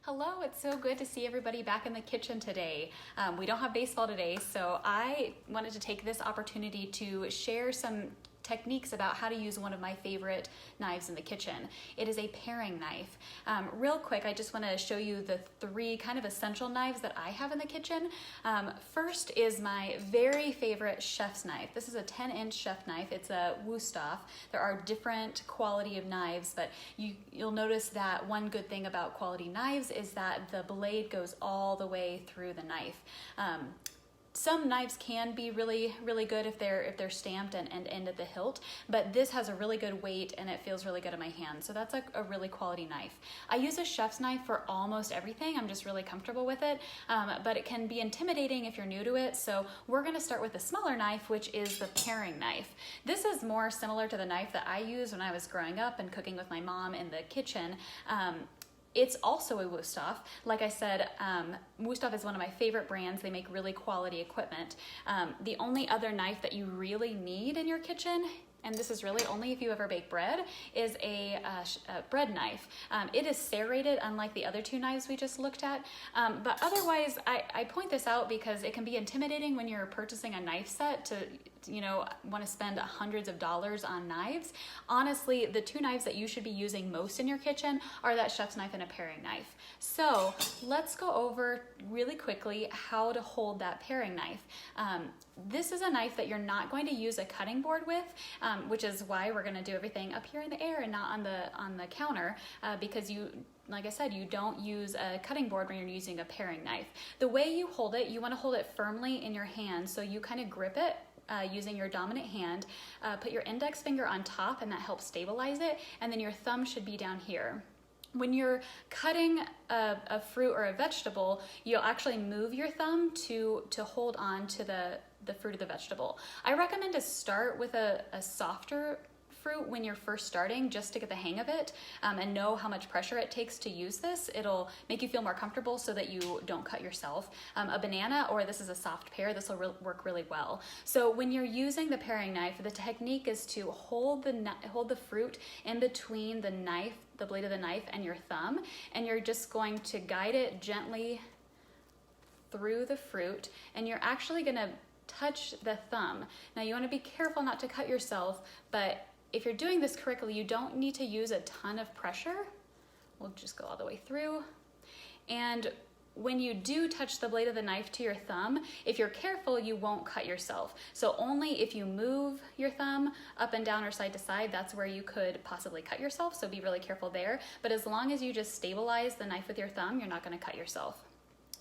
Hello, it's so good to see everybody back in the kitchen today. We don't have baseball today, so I wanted to take this opportunity to share some techniques about how to use one of my favorite knives in the kitchen. It is a paring knife. Real quick, I just want to show you the three kind of essential knives that I have in the kitchen. First is my very favorite chef's knife. This is a 10-inch chef knife. It's a Wusthof. There are different quality of knives, but you'll notice that one good thing about quality knives is that the blade goes all the way through the knife. Some knives can be really good if they're stamped and end at the hilt, but this has a really good weight and it feels really good in my hand. So that's a really quality knife. I use a chef's knife for almost everything. I'm just really comfortable with it, but it can be intimidating if you're new to it. So we're gonna start with the smaller knife, which is the paring knife. This is more similar to the knife that I used when I was growing up and cooking with my mom in the kitchen. It's also a Wusthof. Like I said, Wusthof is one of my favorite brands. They make really quality equipment. The only other knife that you really need in your kitchen, and this is really only if you ever bake bread, is a bread knife. It is serrated, unlike the other two knives we just looked at. But otherwise, I point this out because it can be intimidating when you're purchasing a knife set to want to spend hundreds of dollars on knives. Honestly, the two knives that you should be using most in your kitchen are that chef's knife and a paring knife. So let's go over really quickly how to hold that paring knife. This is a knife that you're not going to use a cutting board with, which is why we're going to do everything up here in the air and not on the counter, because like I said, you don't use a cutting board when you're using a paring knife. The way you hold it, you want to hold it firmly in your hand, so you kind of grip it using your dominant hand. Put your index finger on top and that helps stabilize it, and then your thumb should be down here. When you're cutting a fruit or a vegetable, you'll actually move your thumb to hold on to the fruit or the vegetable. I recommend to start with a softer fruit when you're first starting, just to get the hang of it and know how much pressure it takes to use this. It'll make you feel more comfortable so that you don't cut yourself. A banana, or this is a soft pear, this will work really well. So when you're using the paring knife, the technique is to hold the fruit in between the blade of the knife and your thumb, and you're just going to guide it gently through the fruit, and you're actually going to touch the thumb. Now you want to be careful not to cut yourself, but if you're doing this correctly, you don't need to use a ton of pressure. We'll just go all the way through. And when you do touch the blade of the knife to your thumb, if you're careful, you won't cut yourself. So only if you move your thumb up and down or side to side, that's where you could possibly cut yourself. So be really careful there. But as long as you just stabilize the knife with your thumb, you're not going to cut yourself.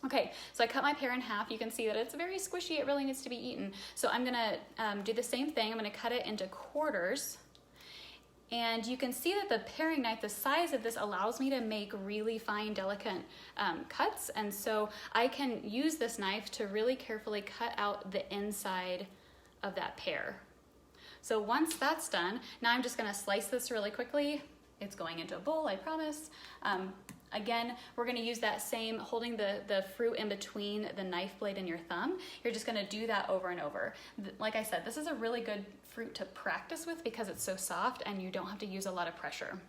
Okay, so I cut my pear in half. You can see that it's very squishy. It really needs to be eaten. So I'm gonna do the same thing. I'm gonna cut it into quarters. And you can see that the paring knife, the size of this allows me to make really fine, delicate cuts. And so I can use this knife to really carefully cut out the inside of that pear. So once that's done, now I'm just gonna slice this really quickly. It's going into a bowl, I promise. Again, we're gonna use that same, holding the fruit in between the knife blade and your thumb. You're just gonna do that over and over. Like I said, this is a really good fruit to practice with because it's so soft and you don't have to use a lot of pressure.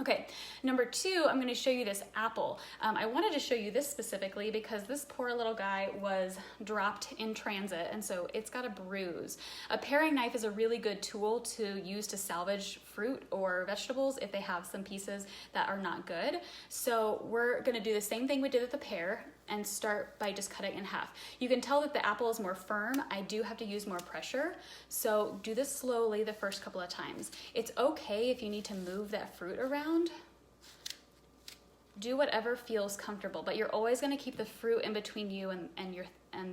Okay, number two, I'm gonna show you this apple. I wanted to show you this specifically because this poor little guy was dropped in transit, and so it's got a bruise. A paring knife is a really good tool to use to salvage fruit or vegetables if they have some pieces that are not good. So we're gonna do the same thing we did with the pear and start by just cutting in half. You can tell that the apple is more firm. I do have to use more pressure. So do this slowly the first couple of times. It's okay if you need to move that fruit around. Do whatever feels comfortable, but you're always gonna keep the fruit in between you and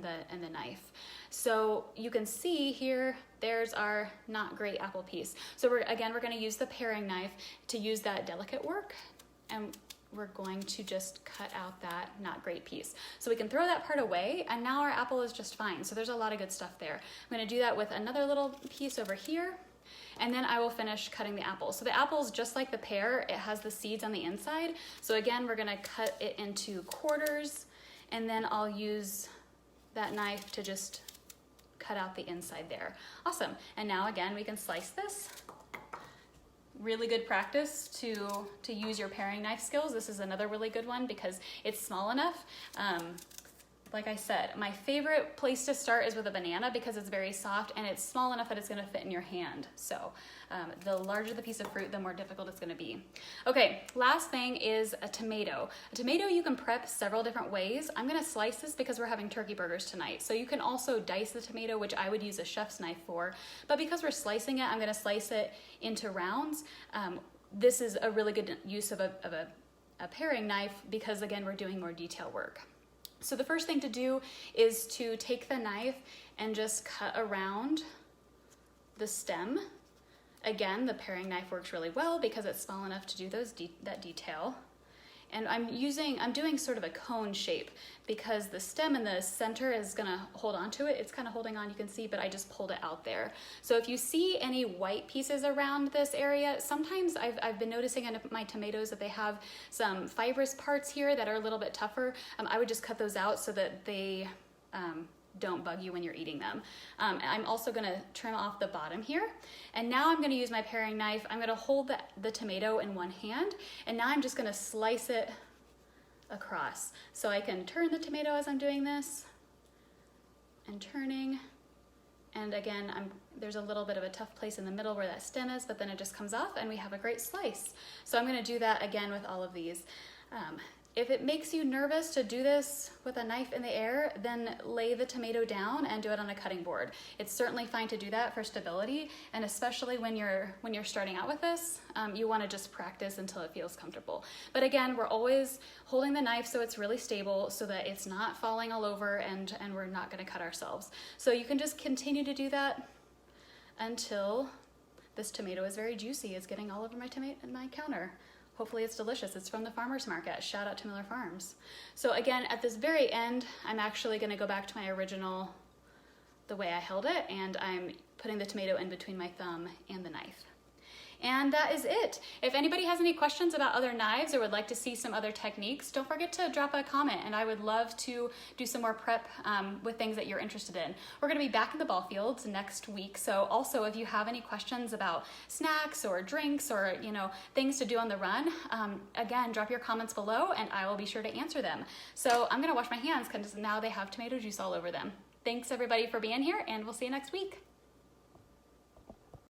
the knife. So you can see here, there's our not great apple piece. So we're gonna use the paring knife to use that delicate work, and we're going to just cut out that not great piece. So we can throw that part away, and now our apple is just fine. So there's a lot of good stuff there. I'm gonna do that with another little piece over here, and then I will finish cutting the apple. So the apple is just like the pear, it has the seeds on the inside. So again, we're gonna cut it into quarters, and then I'll use that knife to just cut out the inside there. Awesome, and now again, we can slice this really good practice to use your paring knife skills. This is another really good one because it's small enough. Like I said, my favorite place to start is with a banana because it's very soft and it's small enough that it's gonna fit in your hand. So the larger the piece of fruit, the more difficult it's gonna be. Okay, last thing is a tomato. A tomato you can prep several different ways. I'm gonna slice this because we're having turkey burgers tonight. So you can also dice the tomato, which I would use a chef's knife for. But because we're slicing it, I'm gonna slice it into rounds. This is a really good use of a paring knife because again, we're doing more detail work. So the first thing to do is to take the knife and just cut around the stem. Again, the paring knife works really well because it's small enough to do that detail. And I'm doing sort of a cone shape because the stem in the center is gonna hold on to it. It's kind of holding on, you can see, but I just pulled it out there. So if you see any white pieces around this area, sometimes I've been noticing in my tomatoes that they have some fibrous parts here that are a little bit tougher. I would just cut those out so that they don't bug you when you're eating them. I'm also gonna trim off the bottom here. And now I'm gonna use my paring knife. I'm gonna hold the tomato in one hand, and now I'm just gonna slice it across. So I can turn the tomato as I'm doing this, and turning. And again, there's a little bit of a tough place in the middle where that stem is, but then it just comes off and we have a great slice. So I'm gonna do that again with all of these. If it makes you nervous to do this with a knife in the air, then lay the tomato down and do it on a cutting board. It's certainly fine to do that for stability, and especially when you're starting out with this, you want to just practice until it feels comfortable. But again, we're always holding the knife so it's really stable so that it's not falling all over and we're not going to cut ourselves. So you can just continue to do that until this tomato is very juicy. It's getting all over my counter. Hopefully it's delicious. It's from the farmer's market. Shout out to Miller Farms. So again, at this very end, I'm actually gonna go back to my original, the way I held it, and I'm putting the tomato in between my thumb and the knife. And that is it. If anybody has any questions about other knives or would like to see some other techniques, don't forget to drop a comment, and I would love to do some more prep with things that you're interested in. We're gonna be back in the ball fields next week, so also if you have any questions about snacks or drinks or things to do on the run, again, drop your comments below and I will be sure to answer them. So I'm gonna wash my hands because now they have tomato juice all over them. Thanks everybody for being here, and we'll see you next week.